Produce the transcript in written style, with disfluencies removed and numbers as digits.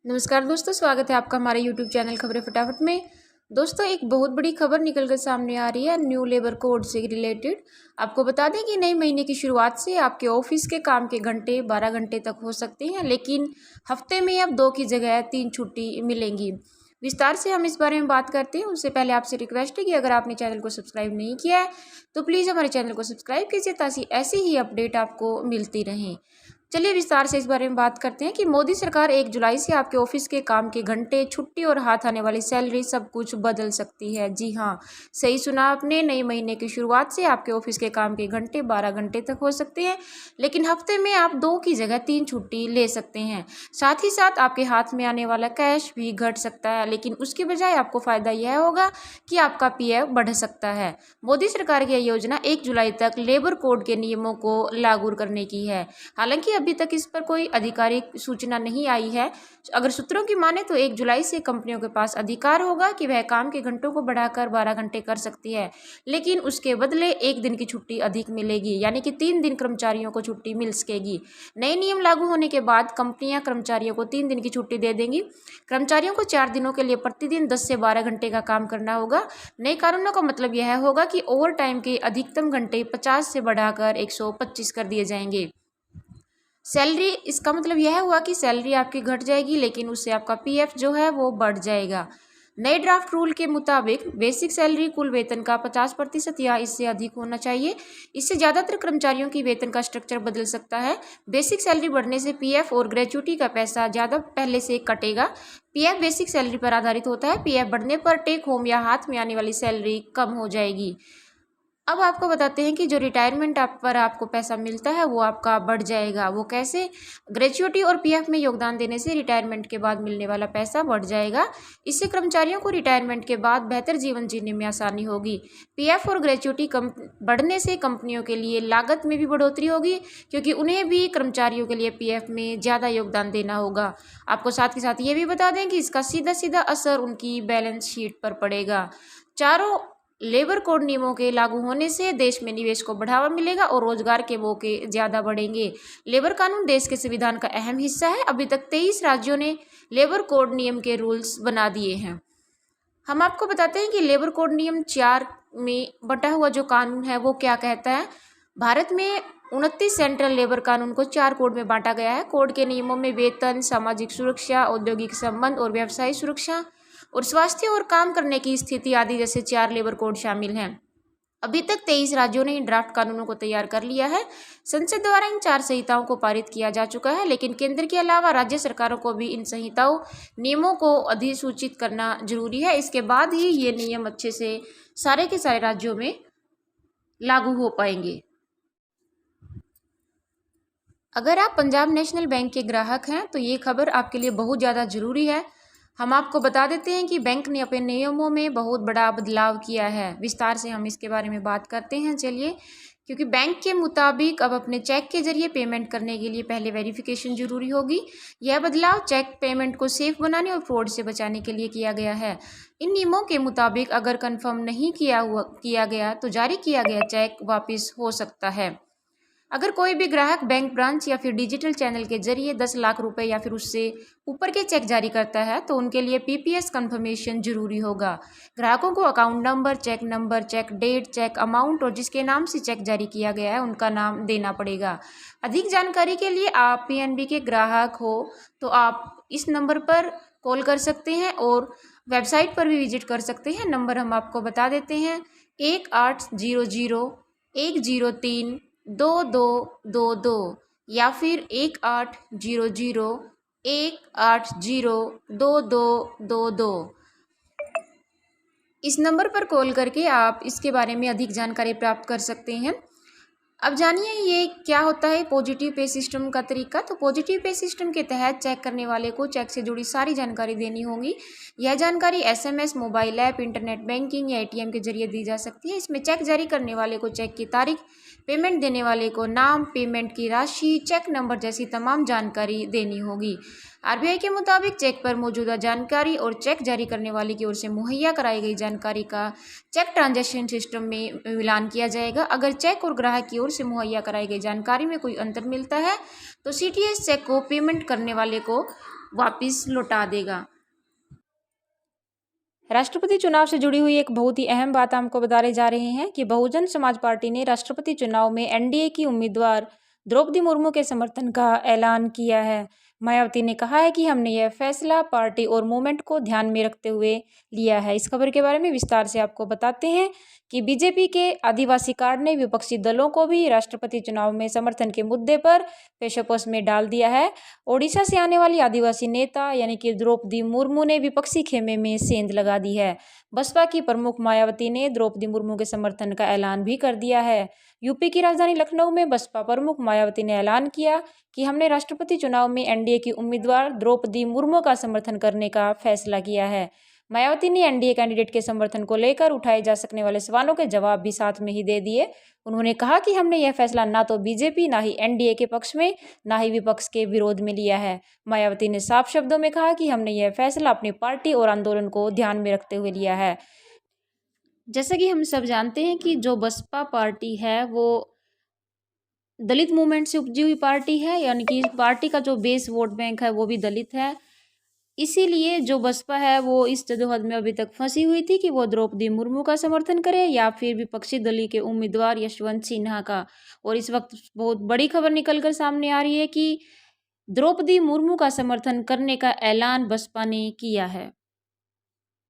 नमस्कार दोस्तों, स्वागत है आपका हमारे YouTube चैनल खबरें फटाफट में। दोस्तों, एक बहुत बड़ी खबर निकल कर सामने आ रही है न्यू लेबर कोड से रिलेटेड। आपको बता दें कि नए महीने की शुरुआत से आपके ऑफिस के काम के घंटे 12 घंटे तक हो सकते हैं, लेकिन हफ्ते में अब 2 की जगह 3 छुट्टी मिलेंगी। विस्तार से हम इस बारे में बात करते हैं। उससे पहले आपसे रिक्वेस्ट है कि अगर आपने चैनल को सब्सक्राइब नहीं किया है तो प्लीज़ हमारे चैनल को सब्सक्राइब कीजिए ताकि ऐसी ही अपडेट आपको मिलती रहें। चलिए विस्तार से इस बारे में बात करते हैं कि मोदी सरकार 1 जुलाई से आपके ऑफिस के काम के घंटे, छुट्टी और हाथ आने वाली सैलरी सब कुछ बदल सकती है। जी हाँ, सही सुना आपने। नए महीने की शुरुआत से आपके ऑफिस के काम के घंटे 12 घंटे तक हो सकते हैं, लेकिन हफ्ते में आप 2 की जगह 3 छुट्टी ले सकते हैं। साथ ही साथ आपके हाथ में आने वाला कैश भी घट सकता है, लेकिन उसके बजाय आपको फ़ायदा यह होगा कि आपका पीएफ बढ़ सकता है। मोदी सरकार की यह योजना 1 जुलाई तक लेबर कोड के नियमों को लागू करने की है। हालांकि अभी तक इस पर कोई आधिकारिक सूचना नहीं आई है। अगर सूत्रों की माने तो 1 जुलाई से कंपनियों के पास अधिकार होगा कि वह काम के घंटों को बढ़ाकर 12 घंटे कर सकती है, लेकिन उसके बदले 1 दिन की छुट्टी अधिक मिलेगी, यानी कि 3 दिन कर्मचारियों को छुट्टी मिल सकेगी। नए नियम लागू होने के बाद कंपनियां कर्मचारियों को 3 दिन की छुट्टी दे देंगी। कर्मचारियों को 4 दिनों के लिए प्रतिदिन 10 से 12 घंटे का काम करना होगा। नए कानूनों का मतलब यह होगा कि ओवर टाइम के अधिकतम घंटे 50 से बढ़ाकर 125 कर दिए जाएंगे। सैलरी, इसका मतलब यह हुआ कि सैलरी आपकी घट जाएगी, लेकिन उससे आपका पीएफ जो है वो बढ़ जाएगा। नए ड्राफ्ट रूल के मुताबिक बेसिक सैलरी कुल वेतन का 50% या इससे अधिक होना चाहिए। इससे ज़्यादातर कर्मचारियों की वेतन का स्ट्रक्चर बदल सकता है। बेसिक सैलरी बढ़ने से पीएफ और ग्रेच्युटी का पैसा ज़्यादा पहले से कटेगा। पीएफ बेसिक सैलरी पर आधारित होता है। पीएफ बढ़ने पर टेक होम या हाथ में आने वाली सैलरी कम हो जाएगी। अब आपको बताते हैं कि जो रिटायरमेंट आप पर आपको पैसा मिलता है वो आपका बढ़ जाएगा। वो कैसे? ग्रेच्युटी और पीएफ में योगदान देने से रिटायरमेंट के बाद मिलने वाला पैसा बढ़ जाएगा। इससे कर्मचारियों को रिटायरमेंट के बाद बेहतर जीवन जीने में आसानी होगी। पीएफ और ग्रेच्युटी बढ़ने से कंपनियों के लिए लागत में भी बढ़ोतरी होगी, क्योंकि उन्हें भी कर्मचारियों के लिए पीएफ में ज़्यादा योगदान देना होगा। आपको साथ के साथ ये भी बता दें कि इसका सीधा सीधा असर उनकी बैलेंस शीट पर पड़ेगा। चारों लेबर कोड नियमों के लागू होने से देश में निवेश को बढ़ावा मिलेगा और रोजगार के मौके ज़्यादा बढ़ेंगे। लेबर कानून देश के संविधान का अहम हिस्सा है। अभी तक 23 राज्यों ने लेबर कोड नियम के रूल्स बना दिए हैं। हम आपको बताते हैं कि लेबर कोड नियम 4 में बटा हुआ जो कानून है वो क्या कहता है। भारत में 29 सेंट्रल लेबर कानून को 4 कोड में बांटा गया है। कोड के नियमों में वेतन, सामाजिक सुरक्षा, औद्योगिक संबंध और व्यवसायिक सुरक्षा और स्वास्थ्य और काम करने की स्थिति आदि जैसे 4 लेबर कोड शामिल हैं। अभी तक 23 राज्यों ने इन ड्राफ्ट कानूनों को तैयार कर लिया है। संसद द्वारा इन 4 संहिताओं को पारित किया जा चुका है, लेकिन केंद्र के अलावा राज्य सरकारों को भी इन संहिताओं नियमों को अधिसूचित करना जरूरी है। इसके बाद ही ये नियम अच्छे से सारे के सारे राज्यों में लागू हो पाएंगे। अगर आप पंजाब नेशनल बैंक के ग्राहक हैं तो ये खबर आपके लिए बहुत ज़्यादा ज़रूरी है। हम आपको बता देते हैं कि बैंक ने अपने नियमों में बहुत बड़ा बदलाव किया है। विस्तार से हम इसके बारे में बात करते हैं। चलिए, क्योंकि बैंक के मुताबिक अब अपने चेक के जरिए पेमेंट करने के लिए पहले वेरिफिकेशन जरूरी होगी। यह बदलाव चेक पेमेंट को सेफ बनाने और फ्रॉड से बचाने के लिए किया गया है। इन नियमों के मुताबिक अगर कंफर्म नहीं किया गया तो जारी किया गया चेक वापस हो सकता है। अगर कोई भी ग्राहक बैंक ब्रांच या फिर डिजिटल चैनल के जरिए 10 लाख रुपए या फिर उससे ऊपर के चेक जारी करता है तो उनके लिए पीपीएस कंफर्मेशन जरूरी होगा। ग्राहकों को account number, check date, check amount और जिसके नाम से चेक जारी किया गया है उनका नाम देना पड़ेगा। अधिक जानकारी के लिए आप पीएनबी के ग्राहक हो तो आप इस नंबर पर कॉल कर सकते हैं और वेबसाइट पर भी विजिट कर सकते हैं। नंबर हम आपको बता देते हैं 1800-103-2222 या फिर 1800-180-2222। इस नंबर पर कॉल करके आप इसके बारे में अधिक जानकारी प्राप्त कर सकते हैं। अब जानिए ये क्या होता है पॉजिटिव पे सिस्टम का तरीका। तो पॉजिटिव पे सिस्टम के तहत चेक करने वाले को चेक से जुड़ी सारी जानकारी देनी होगी। यह जानकारी SMS, mobile app, internet banking या एटीएम के जरिए दी जा सकती है। इसमें चेक जारी करने वाले को चेक की तारीख, पेमेंट देने वाले को नाम, पेमेंट की राशि, चेक नंबर जैसी तमाम जानकारी देनी होगी। आरबीआई के मुताबिक चेक पर मौजूदा जानकारी और चेक जारी करने वाले की ओर से मुहैया कराई गई जानकारी का चेक ट्रांजैक्शन सिस्टम में मिलान किया जाएगा। अगर चेक और ग्राहक की ओर से मुहैया कराई गई जानकारी में कोई अंतर मिलता है तो सीटीएस चेक को पेमेंट करने वाले को वापस लौटा देगा। राष्ट्रपति चुनाव से जुड़ी हुई एक बहुत ही अहम बात आपको बताने जा रहे हैं कि बहुजन समाज पार्टी ने राष्ट्रपति चुनाव में एनडीए की उम्मीदवार द्रौपदी मुर्मू के समर्थन का ऐलान किया है। मायावती ने कहा है कि हमने यह फैसला पार्टी और मूवमेंट को ध्यान में रखते हुए लिया है। इस खबर के बारे में विस्तार से आपको बताते हैं कि बीजेपी के आदिवासी कार्ड ने विपक्षी दलों को भी राष्ट्रपति चुनाव में समर्थन के मुद्दे पर पेशोपोश में डाल दिया है। ओडिशा से आने वाली आदिवासी नेता यानी कि द्रौपदी मुर्मू ने विपक्षी खेमे में सेंध लगा दी है। बसपा की प्रमुख मायावती ने द्रौपदी मुर्मू के समर्थन का ऐलान भी कर दिया है। यूपी की राजधानी लखनऊ में बसपा प्रमुख मायावती ने ऐलान किया कि हमने राष्ट्रपति चुनाव में एनडीए की उम्मीदवार द्रौपदी मुर्मू का समर्थन करने का फैसला किया है। मायावती ने एनडीए कैंडिडेट के समर्थन को लेकर उठाए जा सकने वाले सवालों के जवाब भी साथ में ही दे दिए। उन्होंने कहा कि हमने यह फैसला ना तो बीजेपी ना ही एनडीए के पक्ष में ना ही विपक्ष के विरोध में लिया है। मायावती ने साफ शब्दों में कहा कि हमने यह फैसला अपनी पार्टी और आंदोलन को ध्यान में रखते हुए लिया है। जैसा कि हम सब जानते हैं कि जो बसपा पार्टी है वो दलित मूवमेंट से उपजी हुई पार्टी है, यानी कि इस पार्टी का जो बेस वोट बैंक है वो भी दलित है। इसीलिए जो बसपा है वो इस जदोजहद में अभी तक फंसी हुई थी कि वो द्रौपदी मुर्मू का समर्थन करे या फिर विपक्षी दल के उम्मीदवार यशवंत सिन्हा का। और इस वक्त बहुत बड़ी खबर निकलकर सामने आ रही है कि द्रौपदी मुर्मू का समर्थन करने का ऐलान बसपा ने किया है।